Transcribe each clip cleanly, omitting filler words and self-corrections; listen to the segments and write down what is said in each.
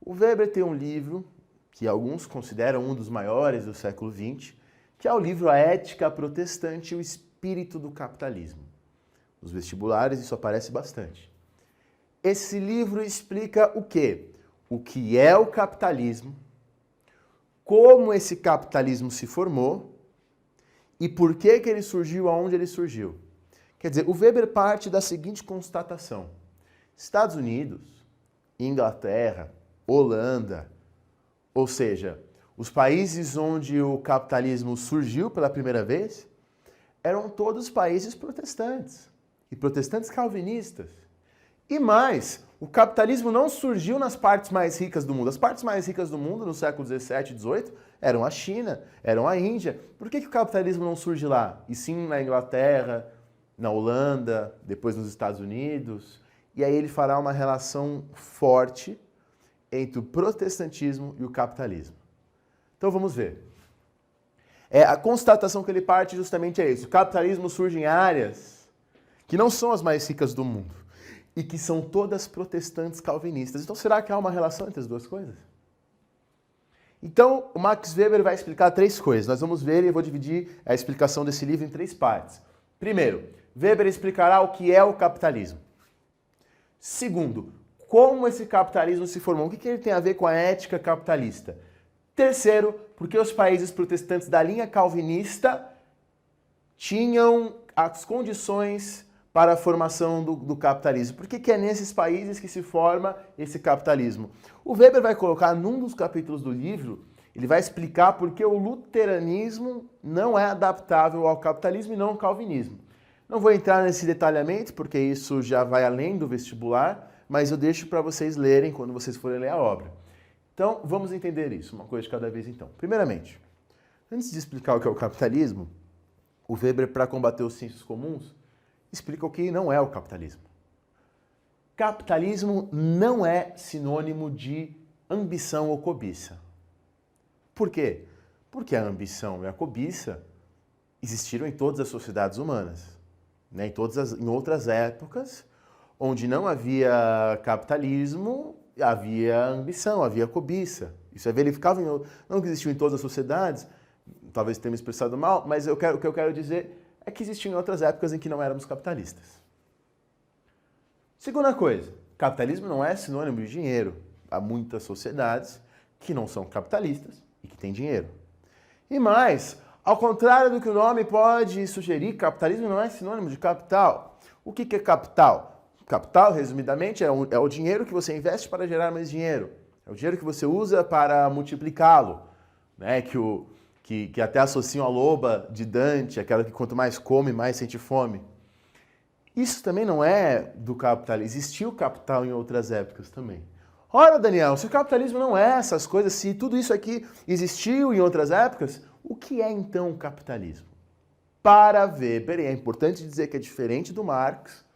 O Weber tem um livro que alguns consideram um dos maiores do século XX, que é o livro A Ética Protestante e o Espírito do Capitalismo. Nos vestibulares isso aparece bastante. Esse livro explica o quê? O que é o capitalismo, como esse capitalismo se formou e por que ele surgiu aonde ele surgiu. Quer dizer, o Weber parte da seguinte constatação: Estados Unidos, Inglaterra, Holanda, ou seja, os países onde o capitalismo surgiu pela primeira vez, eram todos países protestantes, e protestantes calvinistas. E mais, o capitalismo não surgiu nas partes mais ricas do mundo. As partes mais ricas do mundo, no século XVII e XVIII, eram a China, eram a Índia. Por que o capitalismo não surge lá? E sim na Inglaterra, na Holanda, depois nos Estados Unidos. E aí ele fará uma relação forte entre o protestantismo e o capitalismo. Então vamos ver. A constatação que ele parte justamente é isso. O capitalismo surge em áreas que não são as mais ricas do mundo e que são todas protestantes calvinistas. Então será que há uma relação entre as duas coisas? Então o Max Weber vai explicar três coisas. Nós vamos ver e eu vou dividir a explicação desse livro em três partes. Primeiro, Weber explicará o que é o capitalismo. Segundo, como esse capitalismo se formou, o que ele tem a ver com a ética capitalista. Terceiro, porque os países protestantes da linha calvinista tinham as condições para a formação do capitalismo. Por que é nesses países que se forma esse capitalismo? O Weber vai colocar num dos capítulos do livro, ele vai explicar por que o luteranismo não é adaptável ao capitalismo e não ao calvinismo. Não vou entrar nesse detalhamento, porque isso já vai além do vestibular, mas eu deixo para vocês lerem quando vocês forem ler a obra. Então, vamos entender isso, uma coisa de cada vez então. Primeiramente, antes de explicar o que é o capitalismo, o Weber, para combater os sensos comuns, explica o que não é o capitalismo. Capitalismo não é sinônimo de ambição ou cobiça. Por quê? Porque a ambição e a cobiça existiram em todas as sociedades humanas. Né? Em outras épocas, onde não havia capitalismo, havia ambição, havia cobiça. Isso é verificável, não que existiu em todas as sociedades, talvez tenha me expressado mal, mas o que eu quero dizer é que existiam em outras épocas em que não éramos capitalistas. Segunda coisa, capitalismo não é sinônimo de dinheiro. Há muitas sociedades que não são capitalistas e que têm dinheiro. E mais, ao contrário do que o nome pode sugerir, capitalismo não é sinônimo de capital. O que é capital? Capital, resumidamente, é o dinheiro que você investe para gerar mais dinheiro. É o dinheiro que você usa para multiplicá-lo, né? Que até associam a loba de Dante, aquela que quanto mais come, mais sente fome. Isso também não é do capitalismo. Existiu capital em outras épocas também. Ora, Daniel, se o capitalismo não é essas coisas, se tudo isso aqui existiu em outras épocas, o que é então o capitalismo? Para Weber, e é importante dizer que é diferente do Marx,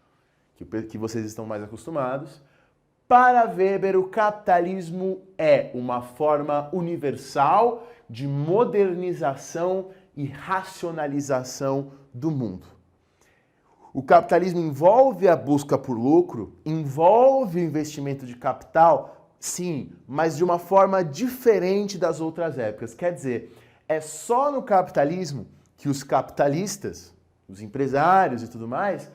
que vocês estão mais acostumados, para Weber o capitalismo é uma forma universal de modernização e racionalização do mundo. O capitalismo envolve a busca por lucro, envolve o investimento de capital, sim, mas de uma forma diferente das outras épocas. Quer dizer, é só no capitalismo que os capitalistas, os empresários e tudo mais,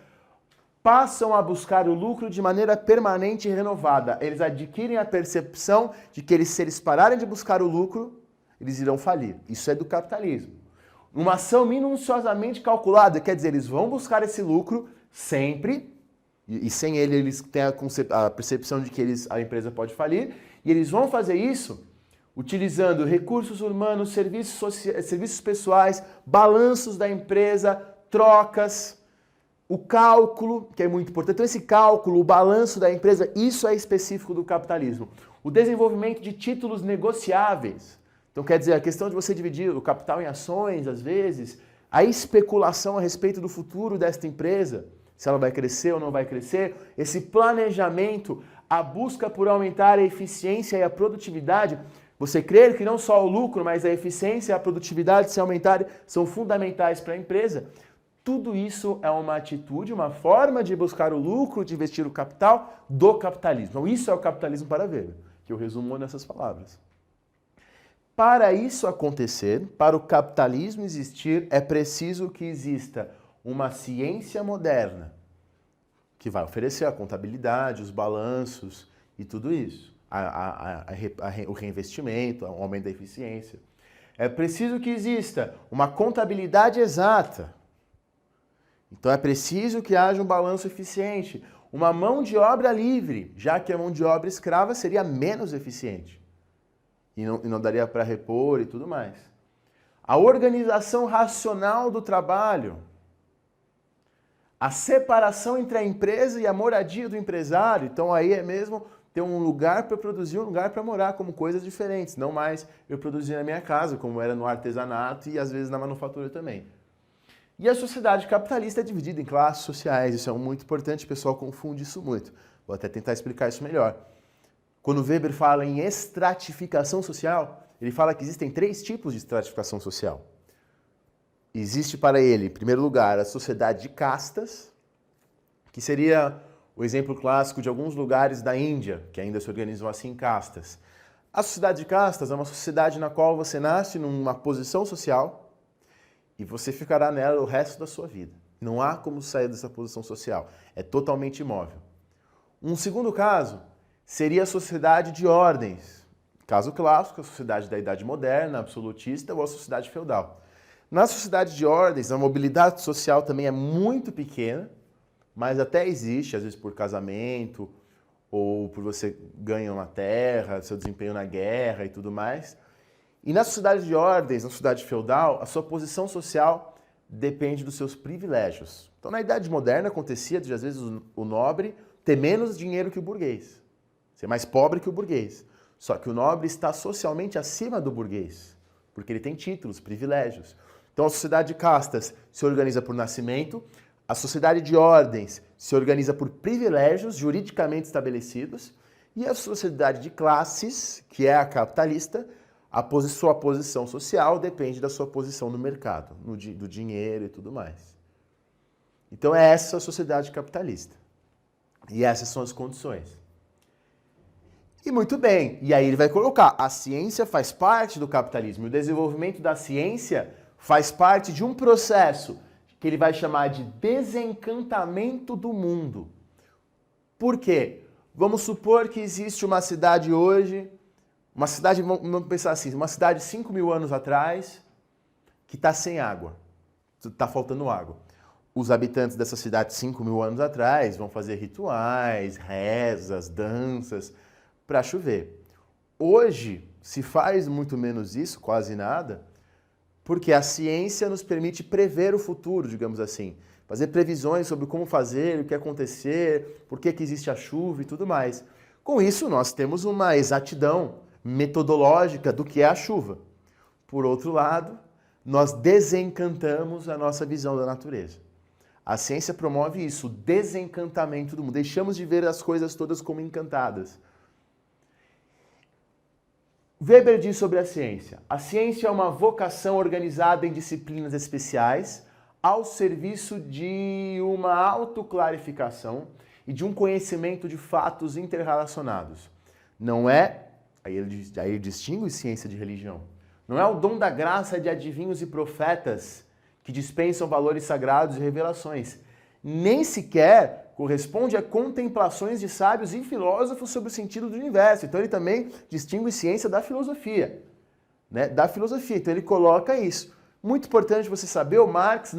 passam a buscar o lucro de maneira permanente e renovada. Eles adquirem a percepção de que se eles pararem de buscar o lucro, eles irão falir. Isso é do capitalismo. Uma ação minuciosamente calculada, quer dizer, eles vão buscar esse lucro sempre, e sem ele eles têm a percepção de que a empresa pode falir, e eles vão fazer isso utilizando recursos humanos, serviços pessoais, balanços da empresa, trocas, o cálculo, que é muito importante. Então esse cálculo, o balanço da empresa, isso é específico do capitalismo. O desenvolvimento de títulos negociáveis. Então quer dizer, a questão de você dividir o capital em ações, às vezes, a especulação a respeito do futuro desta empresa, se ela vai crescer ou não vai crescer, esse planejamento, a busca por aumentar a eficiência e a produtividade. Você crer que não só o lucro, mas a eficiência e a produtividade se aumentarem são fundamentais para a empresa. Tudo isso é uma atitude, uma forma de buscar o lucro, de investir o capital do capitalismo. Então isso é o capitalismo para Weber. que eu resumo nessas palavras. Para isso acontecer, para o capitalismo existir, é preciso que exista uma ciência moderna que vai oferecer a contabilidade, os balanços e tudo isso, o reinvestimento, o aumento da eficiência. É preciso que exista uma contabilidade exata. Então é preciso que haja um balanço eficiente, uma mão de obra livre, já que a mão de obra escrava seria menos eficiente e não daria para repor e tudo mais. A organização racional do trabalho, a separação entre a empresa e a moradia do empresário, então aí é mesmo ter um lugar para produzir, um lugar para morar, como coisas diferentes, não mais eu produzir na minha casa, como era no artesanato e às vezes na manufatura também. E a sociedade capitalista é dividida em classes sociais, isso é muito importante, o pessoal confunde isso muito. Vou até tentar explicar isso melhor. Quando Weber fala em estratificação social, ele fala que existem 3 tipos de estratificação social. Existe para ele, em primeiro lugar, a sociedade de castas, que seria o exemplo clássico de alguns lugares da Índia, que ainda se organizam assim em castas. A sociedade de castas é uma sociedade na qual você nasce numa posição social e você ficará nela o resto da sua vida. Não há como sair dessa posição social. É totalmente imóvel. Um segundo caso seria a sociedade de ordens. Caso clássico, a sociedade da Idade Moderna, absolutista, ou a sociedade feudal. Na sociedade de ordens, a mobilidade social também é muito pequena, mas até existe, às vezes por casamento, ou por você ganhar uma terra, seu desempenho na guerra e tudo mais. E na sociedade de ordens, na sociedade feudal, a sua posição social depende dos seus privilégios. Então, na Idade Moderna, acontecia de, às vezes, o nobre ter menos dinheiro que o burguês, ser mais pobre que o burguês. Só que o nobre está socialmente acima do burguês, porque ele tem títulos, privilégios. Então, a sociedade de castas se organiza por nascimento, a sociedade de ordens se organiza por privilégios juridicamente estabelecidos, e a sociedade de classes, que é a capitalista, sua posição social depende da sua posição no mercado, do dinheiro e tudo mais. Então é essa a sociedade capitalista. E essas são as condições. E muito bem, e aí ele vai colocar, a ciência faz parte do capitalismo, e o desenvolvimento da ciência faz parte de um processo que ele vai chamar de desencantamento do mundo. Por quê? Vamos supor que existe uma cidade hoje, uma cidade, vamos pensar assim, uma cidade 5.000 anos atrás, que está sem água, está faltando água. Os habitantes dessa cidade 5.000 anos atrás vão fazer rituais, rezas, danças, para chover. Hoje se faz muito menos isso, quase nada, porque a ciência nos permite prever o futuro, digamos assim. Fazer previsões sobre como fazer, o que acontecer, por que existe a chuva e tudo mais. Com isso, nós temos uma exatidão metodológica do que é a chuva. Por outro lado, nós desencantamos a nossa visão da natureza. A ciência promove isso, o desencantamento do mundo. Deixamos de ver as coisas todas como encantadas. Weber diz sobre a ciência. A ciência é uma vocação organizada em disciplinas especiais ao serviço de uma autoclarificação e de um conhecimento de fatos interrelacionados. Não é, aí ele distingue ciência de religião, não é o dom da graça de adivinhos e profetas que dispensam valores sagrados e revelações. Nem sequer corresponde a contemplações de sábios e filósofos sobre o sentido do universo. Então ele também distingue ciência da filosofia, né? Da filosofia. Então ele coloca isso. Muito importante você saber, o Max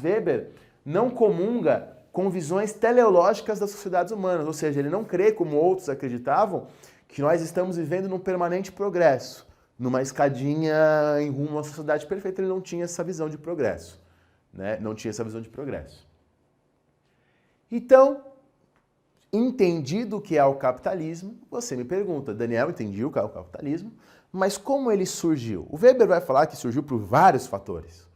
Weber não comunga com visões teleológicas das sociedades humanas, ou seja, ele não crê, como outros acreditavam, que nós estamos vivendo num permanente progresso, numa escadinha em rumo a uma sociedade perfeita. Ele não tinha essa visão de progresso, né? Não tinha essa visão de progresso. Então, entendido o que é o capitalismo, você me pergunta, Daniel, entendi o que é o capitalismo, mas como ele surgiu? O Weber vai falar que surgiu por vários fatores.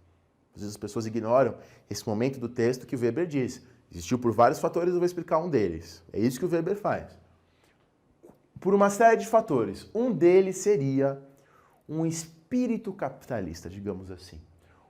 Às vezes as pessoas ignoram esse momento do texto que o Weber diz. Existiu por vários fatores, eu vou explicar um deles. É isso que o Weber faz. Por uma série de fatores. Um deles seria um espírito capitalista, digamos assim.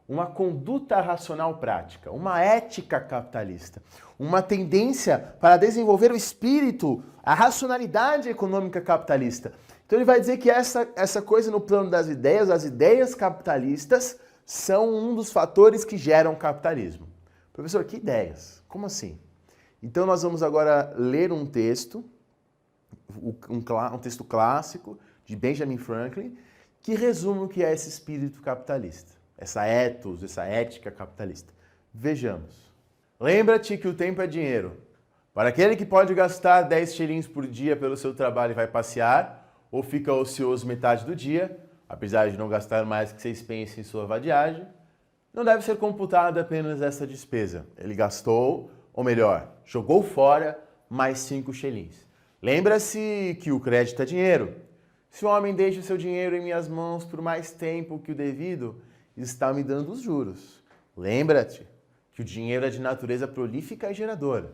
uma conduta racional prática, uma ética capitalista, uma tendência para desenvolver o espírito, a racionalidade econômica capitalista. Então ele vai dizer que essa coisa no plano das ideias, as ideias capitalistas, são um dos fatores que geram capitalismo. Professor, que ideias? Como assim? Então nós vamos agora ler um texto, um texto clássico de Benjamin Franklin, que resume o que é esse espírito capitalista, essa ethos, essa ética capitalista. Vejamos. Lembra-te que o tempo é dinheiro. Para aquele que pode gastar 10 shillings por dia pelo seu trabalho e vai passear, ou fica ocioso metade do dia, apesar de não gastar mais que 6 pence em sua vadiagem, não deve ser computada apenas essa despesa. Ele gastou, ou melhor, jogou fora mais 5 shillings. Lembra-se que o crédito é dinheiro. Se o homem deixa o seu dinheiro em minhas mãos por mais tempo que o devido, está me dando os juros. Lembra-te que o dinheiro é de natureza prolífica e geradora.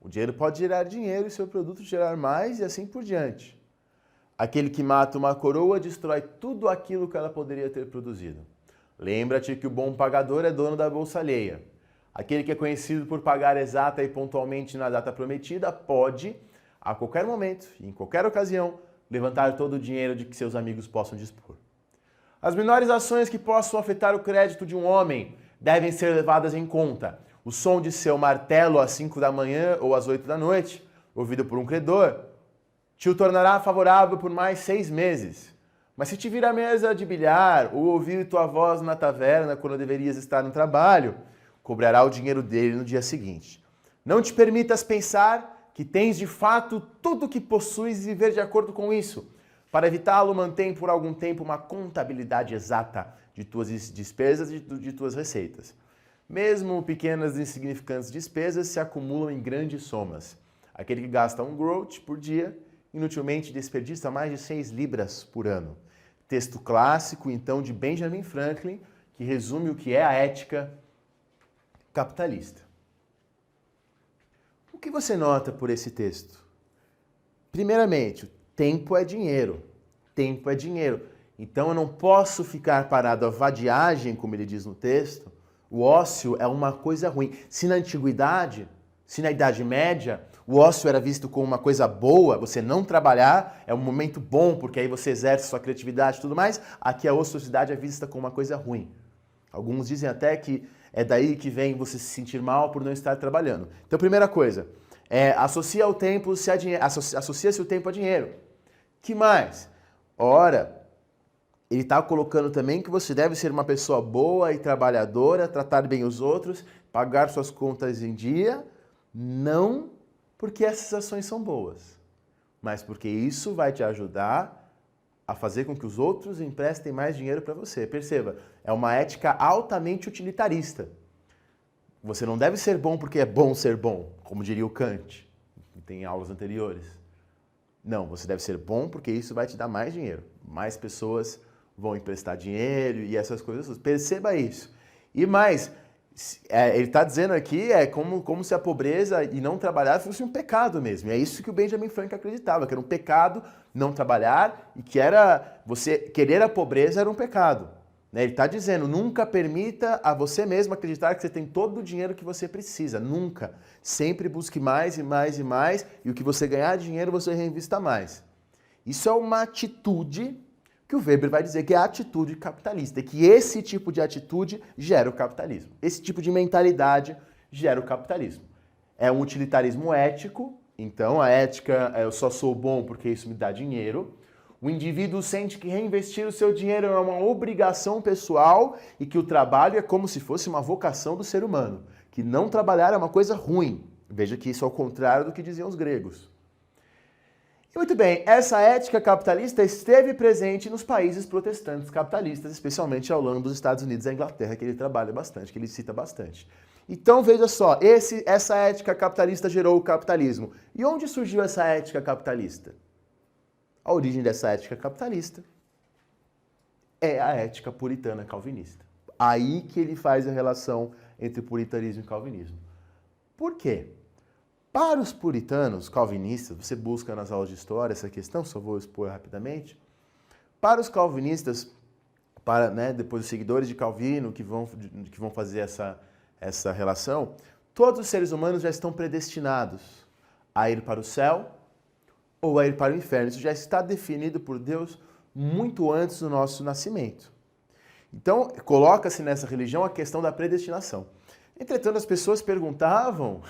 O dinheiro pode gerar dinheiro e seu produto gerar mais e assim por diante. Aquele que mata uma coroa destrói tudo aquilo que ela poderia ter produzido. Lembra-te que o bom pagador é dono da bolsa alheia. Aquele que é conhecido por pagar exata e pontualmente na data prometida pode, a qualquer momento e em qualquer ocasião, levantar todo o dinheiro de que seus amigos possam dispor. As menores ações que possam afetar o crédito de um homem devem ser levadas em conta. O som de seu martelo às 5 da manhã ou às 8 da noite, ouvido por um credor, te o tornará favorável por mais 6 meses. Mas se te vir à mesa de bilhar ou ouvir tua voz na taverna quando deverias estar no trabalho, cobrará o dinheiro dele no dia seguinte. Não te permitas pensar que tens de fato tudo o que possuis e viver de acordo com isso. Para evitá-lo, mantém por algum tempo uma contabilidade exata de tuas despesas e de tuas receitas. Mesmo pequenas e insignificantes despesas se acumulam em grandes somas. Aquele que gasta 1 groat por dia inutilmente desperdiça mais de 6 libras por ano. Texto clássico, então, de Benjamin Franklin, que resume o que é a ética capitalista. O que você nota por esse texto? Primeiramente, o tempo é dinheiro. Tempo é dinheiro. Então eu não posso ficar parado à vadiagem, como ele diz no texto. O ócio é uma coisa ruim. Se na antiguidade, se na Idade Média, o ócio era visto como uma coisa boa, você não trabalhar é um momento bom, porque aí você exerce sua criatividade e tudo mais, aqui a ociosidade é vista como uma coisa ruim. Alguns dizem até que é daí que vem você se sentir mal por não estar trabalhando. Então, primeira coisa, associa-se o tempo a dinheiro. Que mais? Ora, ele está colocando também que você deve ser uma pessoa boa e trabalhadora, tratar bem os outros, pagar suas contas em dia, não porque essas ações são boas, mas porque isso vai te ajudar a fazer com que os outros emprestem mais dinheiro para você. Perceba, é uma ética altamente utilitarista. Você não deve ser bom porque é bom ser bom, como diria o Kant, que tem aulas anteriores. Não, você deve ser bom porque isso vai te dar mais dinheiro. Mais pessoas vão emprestar dinheiro e essas coisas. Perceba isso. E mais, ele está dizendo aqui como se a pobreza e não trabalhar fosse um pecado mesmo. E é isso que o Benjamin Franklin acreditava, que era um pecado não trabalhar e que era você querer a pobreza era um pecado. Ele está dizendo, nunca permita a você mesmo acreditar que você tem todo o dinheiro que você precisa. Nunca. Sempre busque mais e mais e mais e o que você ganhar dinheiro você reinvista mais. Isso é uma atitude que o Weber vai dizer que é a atitude capitalista, e que esse tipo de atitude gera o capitalismo. Esse tipo de mentalidade gera o capitalismo. É um utilitarismo ético, então a ética eu só sou bom porque isso me dá dinheiro. O indivíduo sente que reinvestir o seu dinheiro é uma obrigação pessoal e que o trabalho é como se fosse uma vocação do ser humano, que não trabalhar é uma coisa ruim. Veja que isso é ao contrário do que diziam os gregos. E muito bem, essa ética capitalista esteve presente nos países protestantes capitalistas, especialmente ao longo dos Estados Unidos e da Inglaterra, que ele trabalha bastante, que ele cita bastante. Então veja só, essa ética capitalista gerou o capitalismo. E onde surgiu essa ética capitalista? A origem dessa ética capitalista é a ética puritana calvinista. Aí que ele faz a relação entre puritanismo e calvinismo. Por quê? Para os puritanos calvinistas, você busca nas aulas de história essa questão, só vou expor rapidamente. Para os calvinistas, para, né, depois os seguidores de Calvino que vão fazer essa relação, todos os seres humanos já estão predestinados a ir para o céu ou a ir para o inferno. Isso já está definido por Deus muito antes do nosso nascimento. Então, coloca-se nessa religião a questão da predestinação. Entretanto, as pessoas perguntavam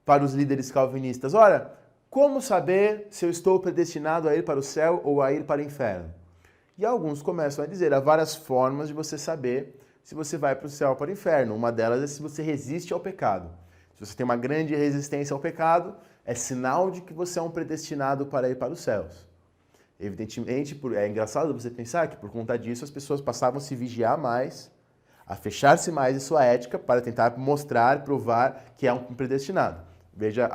para os líderes calvinistas, ora, como saber se eu estou predestinado a ir para o céu ou a ir para o inferno? E alguns começam a dizer, há várias formas de você saber se você vai para o céu ou para o inferno. Uma delas é se você resiste ao pecado. Se você tem uma grande resistência ao pecado, é sinal de que você é um predestinado para ir para os céus. Evidentemente, é engraçado você pensar que por conta disso as pessoas passavam a se vigiar mais, a fechar-se mais em sua ética para tentar mostrar, provar que é um predestinado. Veja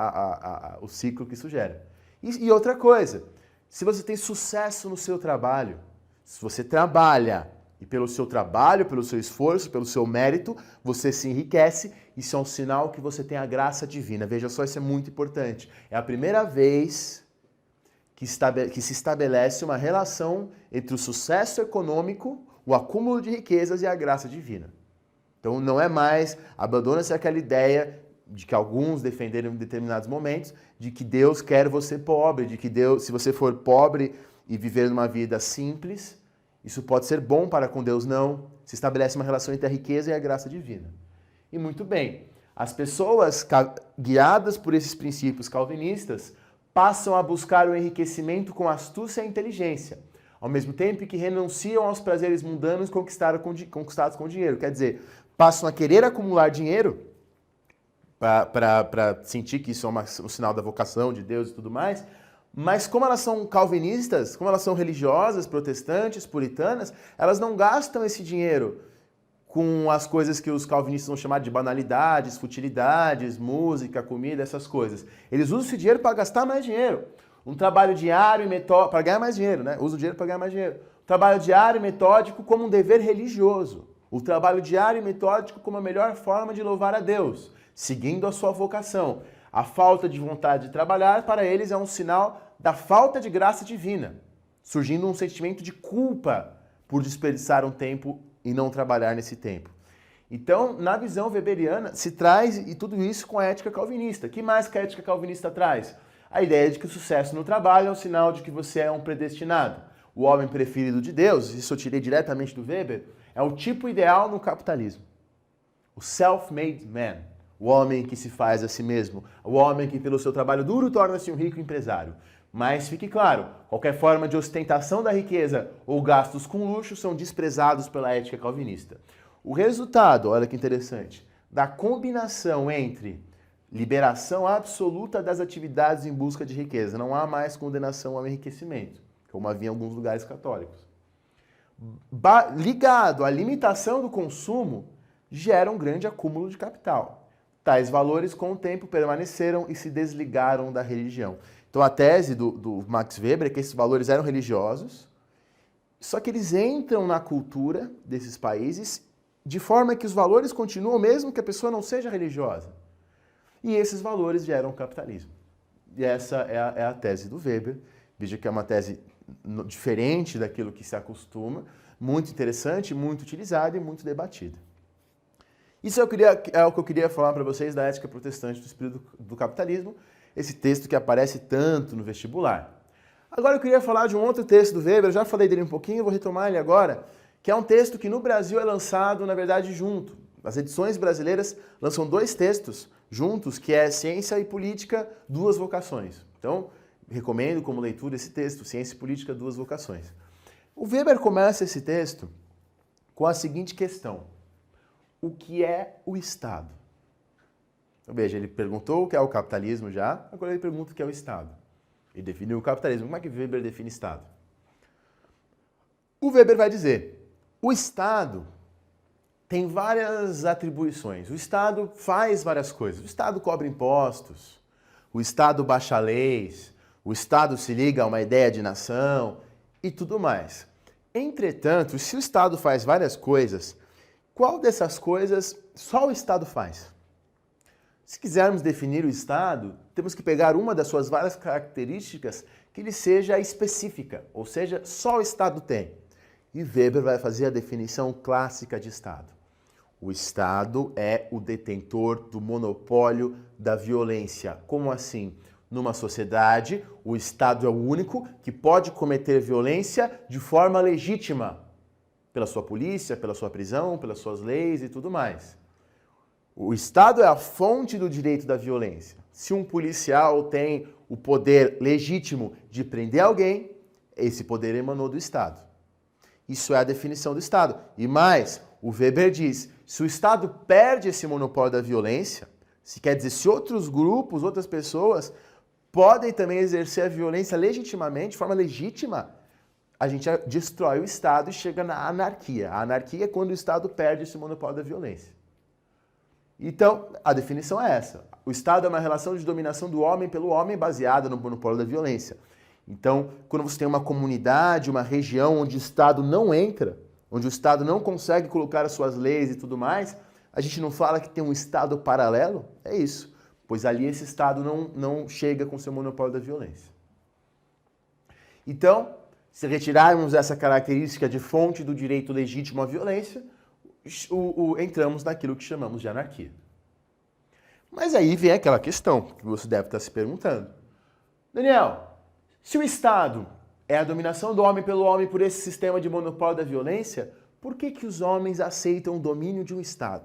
o ciclo que isso gera. E outra coisa, se você tem sucesso no seu trabalho, se você trabalha e pelo seu trabalho, pelo seu esforço, pelo seu mérito, você se enriquece, isso é um sinal que você tem a graça divina. Veja só, isso é muito importante. É a primeira vez que se estabelece uma relação entre o sucesso econômico, o acúmulo de riquezas e a graça divina. Então não é mais, abandona-se aquela ideia de que alguns defenderam em determinados momentos, de que Deus quer você pobre, de que Deus, se você for pobre e viver numa vida simples, isso pode ser bom para com Deus. Não. Se estabelece uma relação entre a riqueza e a graça divina. E muito bem, as pessoas guiadas por esses princípios calvinistas passam a buscar o enriquecimento com astúcia e inteligência, ao mesmo tempo que renunciam aos prazeres mundanos conquistados com dinheiro. Quer dizer, passam a querer acumular dinheiro para sentir que isso é um sinal da vocação de Deus e tudo mais, mas como elas são calvinistas, como elas são religiosas, protestantes, puritanas, elas não gastam esse dinheiro com as coisas que os calvinistas vão chamar de banalidades, futilidades, música, comida, essas coisas. Eles usam esse dinheiro para gastar mais dinheiro. Um trabalho diário e metódico, para ganhar mais dinheiro, né? Usa o dinheiro para ganhar mais dinheiro. Trabalho diário e metódico como um dever religioso. O trabalho diário e metódico como a melhor forma de louvar a Deus, seguindo a sua vocação. A falta de vontade de trabalhar, para eles, é um sinal da falta de graça divina, surgindo um sentimento de culpa por desperdiçar um tempo e não trabalhar nesse tempo. Então, na visão weberiana, se traz e tudo isso com a ética calvinista. O que mais que a ética calvinista traz? A ideia de que o sucesso no trabalho é um sinal de que você é um predestinado. O homem preferido de Deus, isso eu tirei diretamente do Weber, é o tipo ideal no capitalismo. O self-made man. O homem que se faz a si mesmo. O homem que, pelo seu trabalho duro, torna-se um rico empresário. Mas fique claro, qualquer forma de ostentação da riqueza ou gastos com luxo são desprezados pela ética calvinista. O resultado, olha que interessante, da combinação entre liberação absoluta das atividades em busca de riqueza, não há mais condenação ao enriquecimento, como havia em alguns lugares católicos, ligado à limitação do consumo, gera um grande acúmulo de capital. Tais valores, com o tempo, permaneceram e se desligaram da religião. Então a tese do Max Weber é que esses valores eram religiosos, só que eles entram na cultura desses países de forma que os valores continuam mesmo que a pessoa não seja religiosa. E esses valores geram capitalismo. E essa é a tese do Weber. Veja que é uma tese diferente daquilo que se acostuma, muito interessante, muito utilizada e muito debatida. Isso é o que eu queria falar para vocês da ética protestante do espírito do capitalismo, esse texto que aparece tanto no vestibular. Agora eu queria falar de um outro texto do Weber, eu já falei dele um pouquinho, vou retomar ele agora, que é um texto que no Brasil é lançado, na verdade, junto. As edições brasileiras lançam dois textos juntos, que é Ciência e Política, Duas Vocações. Então, recomendo como leitura esse texto, Ciência e Política, Duas Vocações. O Weber começa esse texto com a seguinte questão: o que é o Estado? Então, veja, ele perguntou o que é o capitalismo já, agora ele pergunta o que é o Estado. Ele definiu o capitalismo. Como é que Weber define Estado? O Weber vai dizer, o Estado tem várias atribuições. O Estado faz várias coisas. O Estado cobra impostos, o Estado baixa leis, o Estado se liga a uma ideia de nação e tudo mais. Entretanto, se o Estado faz várias coisas, qual dessas coisas só o Estado faz? Se quisermos definir o Estado, temos que pegar uma das suas várias características que lhe seja específica, ou seja, só o Estado tem. E Weber vai fazer a definição clássica de Estado. O Estado é o detentor do monopólio da violência. Como assim? Numa sociedade, o Estado é o único que pode cometer violência de forma legítima, pela sua polícia, pela sua prisão, pelas suas leis e tudo mais. O Estado é a fonte do direito da violência. Se um policial tem o poder legítimo de prender alguém, esse poder emanou do Estado. Isso é a definição do Estado. E mais, o Weber diz, se o Estado perde esse monopólio da violência, se quer dizer, se outros grupos, outras pessoas podem também exercer a violência legitimamente, de forma legítima, a gente destrói o Estado e chega na anarquia. A anarquia é quando o Estado perde esse monopólio da violência. Então, a definição é essa. O Estado é uma relação de dominação do homem pelo homem baseada no monopólio da violência. Então, quando você tem uma comunidade, uma região onde o Estado não entra, onde o Estado não consegue colocar as suas leis e tudo mais, a gente não fala que tem um Estado paralelo? É isso. Pois ali esse Estado não chega com seu monopólio da violência. Então, se retirarmos essa característica de fonte do direito legítimo à violência, entramos naquilo que chamamos de anarquia. Mas aí vem aquela questão que você deve estar se perguntando. Daniel, se o Estado é a dominação do homem pelo homem por esse sistema de monopólio da violência, por que os homens aceitam o domínio de um Estado?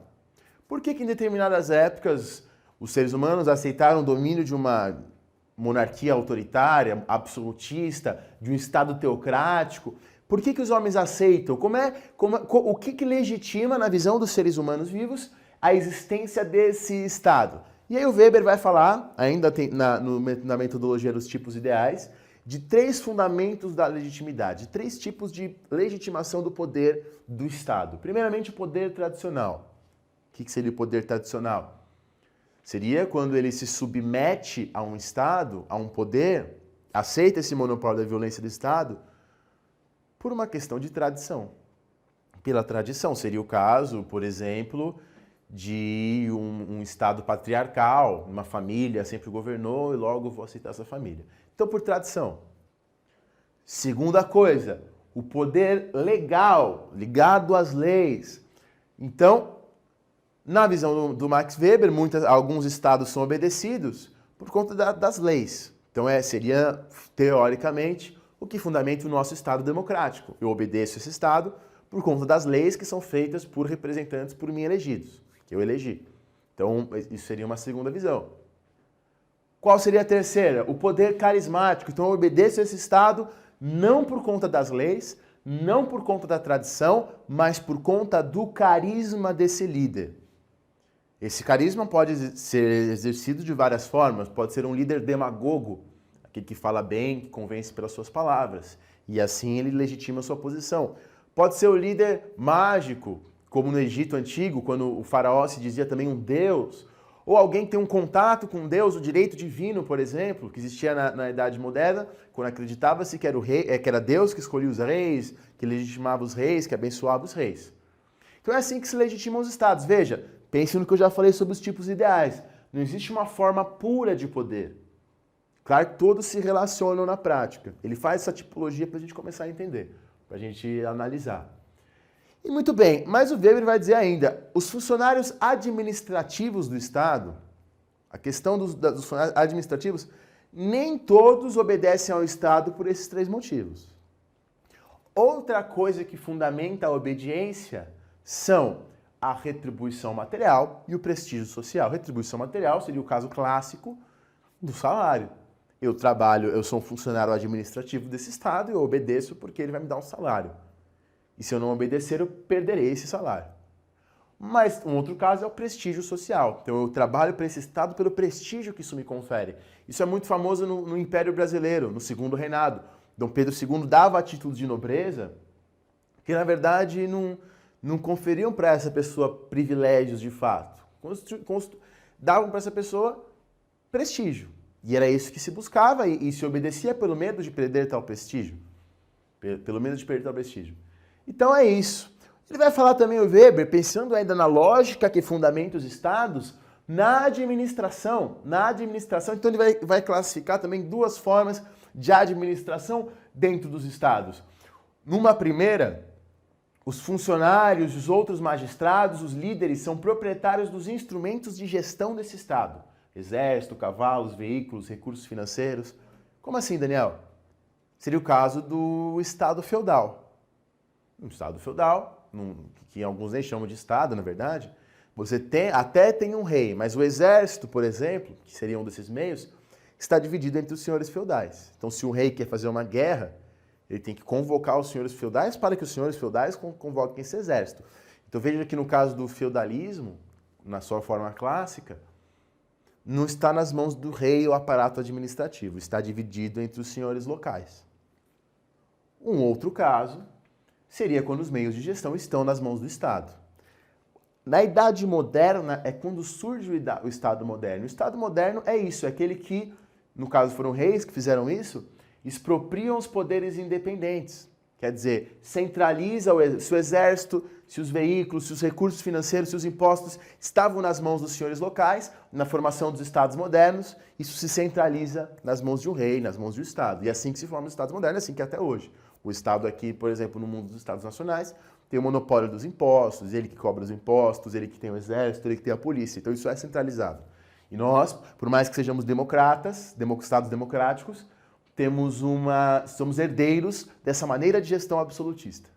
Por que em determinadas épocas os seres humanos aceitaram o domínio de uma monarquia autoritária, absolutista, de um Estado teocrático? Por que os homens aceitam? O que legitima, na visão dos seres humanos vivos, a existência desse Estado? E aí o Weber vai falar, ainda na metodologia dos tipos ideais, de 3 fundamentos da legitimidade, 3 tipos de legitimação do poder do Estado. Primeiramente, o poder tradicional. O que seria o poder tradicional? Seria quando ele se submete a um Estado, a um poder, aceita esse monopólio da violência do Estado, por uma questão de tradição. Pela tradição. Seria o caso, por exemplo, de um Estado patriarcal, uma família sempre governou e logo vou aceitar essa família. Então, por tradição. Segunda coisa, o poder legal, ligado às leis. Então, na visão do Max Weber, alguns estados são obedecidos por conta das leis. Então, seria, teoricamente, o que fundamenta o nosso Estado democrático. Eu obedeço esse Estado por conta das leis que são feitas por representantes por mim elegidos, que eu elegi. Então, isso seria uma segunda visão. Qual seria a terceira? O poder carismático. Então, eu obedeço esse Estado não por conta das leis, não por conta da tradição, mas por conta do carisma desse líder. Esse carisma pode ser exercido de várias formas. Pode ser um líder demagogo, aquele que fala bem, que convence pelas suas palavras. E assim ele legitima a sua posição. Pode ser o líder mágico, como no Egito Antigo, quando o faraó se dizia também um deus. Ou alguém que tem um contato com Deus, o direito divino, por exemplo, que existia na Idade Moderna, quando acreditava-se que era, que era Deus que escolhia os reis, que legitimava os reis, que abençoava os reis. Então é assim que se legitimam os estados. Veja, pense no que eu já falei sobre os tipos ideais. Não existe uma forma pura de poder. Claro que todos se relacionam na prática. Ele faz essa tipologia para a gente começar a entender, para a gente analisar. E muito bem, mas o Weber vai dizer ainda, os funcionários administrativos do Estado, a questão dos funcionários administrativos, nem todos obedecem ao Estado por esses 3 motivos. Outra coisa que fundamenta a obediência são a retribuição material e o prestígio social. Retribuição material seria o caso clássico do salário. Eu trabalho, eu sou um funcionário administrativo desse Estado e eu obedeço porque ele vai me dar um salário. E se eu não obedecer, eu perderei esse salário. Mas um outro caso é o prestígio social. Então eu trabalho para esse Estado pelo prestígio que isso me confere. Isso é muito famoso no Império Brasileiro, no Segundo Reinado. Dom Pedro II dava títulos de nobreza que, na verdade, não conferiam para essa pessoa privilégios de fato. Davam para essa pessoa prestígio. E era isso que se buscava e se obedecia pelo medo de perder tal prestígio. Pelo medo de perder tal prestígio. Então é isso. Ele vai falar também, o Weber, pensando ainda na lógica que fundamenta os estados, na administração. Então ele vai classificar também 2 formas de administração dentro dos estados. Numa primeira, Os funcionários, os outros magistrados, os líderes são proprietários dos instrumentos de gestão desse Estado. Exército, cavalos, veículos, recursos financeiros. Como assim, Daniel? Seria o caso do Estado feudal. Um Estado feudal, que alguns nem chamam de Estado, na verdade, você até tem um rei, mas o exército, por exemplo, que seria um desses meios, está dividido entre os senhores feudais. Então, se o rei quer fazer uma guerra, ele tem que convocar os senhores feudais para que os senhores feudais convoquem esse exército. Então veja que no caso do feudalismo, na sua forma clássica, não está nas mãos do rei o aparato administrativo, está dividido entre os senhores locais. Um outro caso seria quando os meios de gestão estão nas mãos do Estado. Na Idade Moderna é quando surge o Estado moderno. O Estado moderno é isso, é aquele que, no caso foram reis que fizeram isso, expropriam os poderes independentes. Quer dizer, centraliza se o exército, se os veículos, se os recursos financeiros, se os impostos estavam nas mãos dos senhores locais, na formação dos estados modernos, isso se centraliza nas mãos de um rei, nas mãos do Estado. E é assim que se formam os estados modernos, é assim que é até hoje. O Estado aqui, por exemplo, no mundo dos estados nacionais, tem o monopólio dos impostos, ele que cobra os impostos, ele que tem o exército, ele que tem a polícia. Então isso é centralizado. E nós, por mais que sejamos democratas, estados democráticos, somos herdeiros dessa maneira de gestão absolutista.